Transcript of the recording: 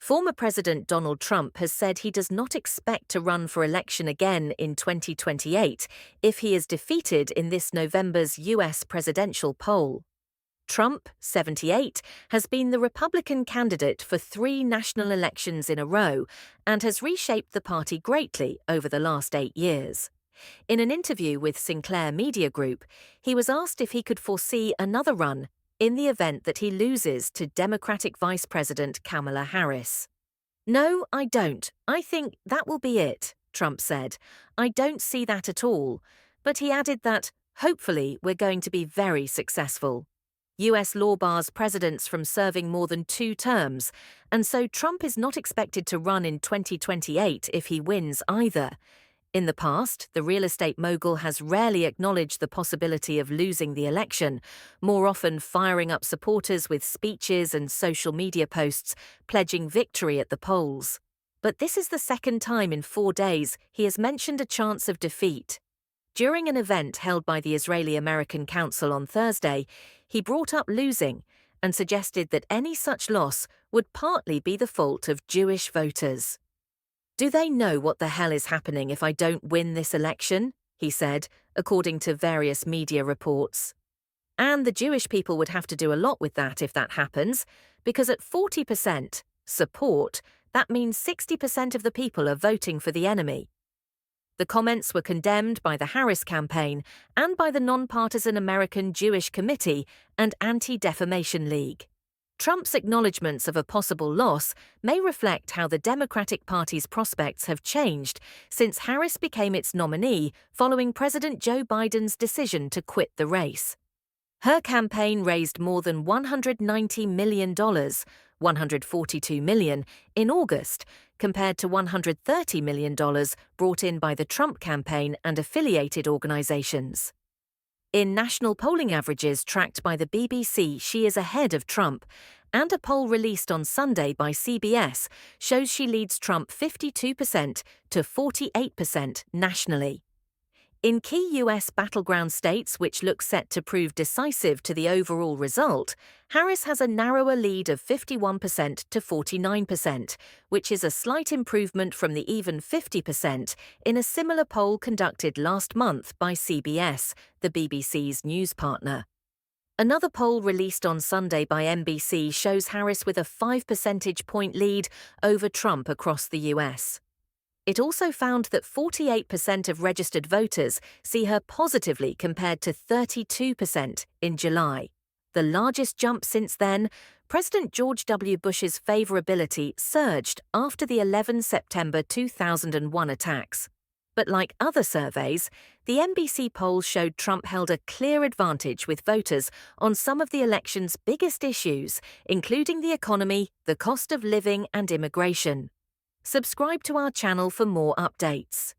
Former President Donald Trump has said he does not expect to run for election again in 2028 if he is defeated in this November's U.S. presidential poll. Trump, 78, has been the Republican candidate for 3 national elections in a row and has reshaped the party greatly over the last 8 years. In an interview with Sinclair Media Group, he was asked if he could foresee another run in the event that he loses to Democratic Vice President Kamala Harris. "No, I don't. I think that will be it," Trump said. "I don't see that at all." But he added that, "Hopefully, we're going to be very successful." U.S. law bars presidents from serving more than 2 terms, and so Trump is not expected to run in 2028 if he wins either. In the past, the real estate mogul has rarely acknowledged the possibility of losing the election, more often firing up supporters with speeches and social media posts pledging victory at the polls. But this is the second time in 4 days he has mentioned a chance of defeat. During an event held by the Israeli-American Council on Thursday, he brought up losing and suggested that any such loss would partly be the fault of Jewish voters. "Do they know what the hell is happening if I don't win this election?" he said, according to various media reports. And the Jewish people would have to do a lot with that if that happens, because at 40% support, that means 60% of the people are voting for the enemy. The comments were condemned by the Harris campaign and by the nonpartisan American Jewish Committee and Anti-Defamation League. Trump's acknowledgements of a possible loss may reflect how the Democratic Party's prospects have changed since Harris became its nominee following President Joe Biden's decision to quit the race. Her campaign raised more than $190 million, $142 million, in August, compared to $130 million brought in by the Trump campaign and affiliated organizations. In national polling averages tracked by the BBC, she is ahead of Trump, and a poll released on Sunday by CBS shows she leads Trump 52% to 48% nationally. In key U.S. battleground states which look set to prove decisive to the overall result, Harris has a narrower lead of 51% to 49%, which is a slight improvement from the even 50% in a similar poll conducted last month by CBS, the BBC's news partner. Another poll released on Sunday by NBC shows Harris with a 5 percentage point lead over Trump across the U.S. It also found that 48% of registered voters see her positively compared to 32% in July. The largest jump since then, President George W. Bush's favorability surged after the 11 September 2001 attacks. But like other surveys, the NBC poll showed Trump held a clear advantage with voters on some of the election's biggest issues, including the economy, the cost of living, and immigration. Subscribe to our channel for more updates.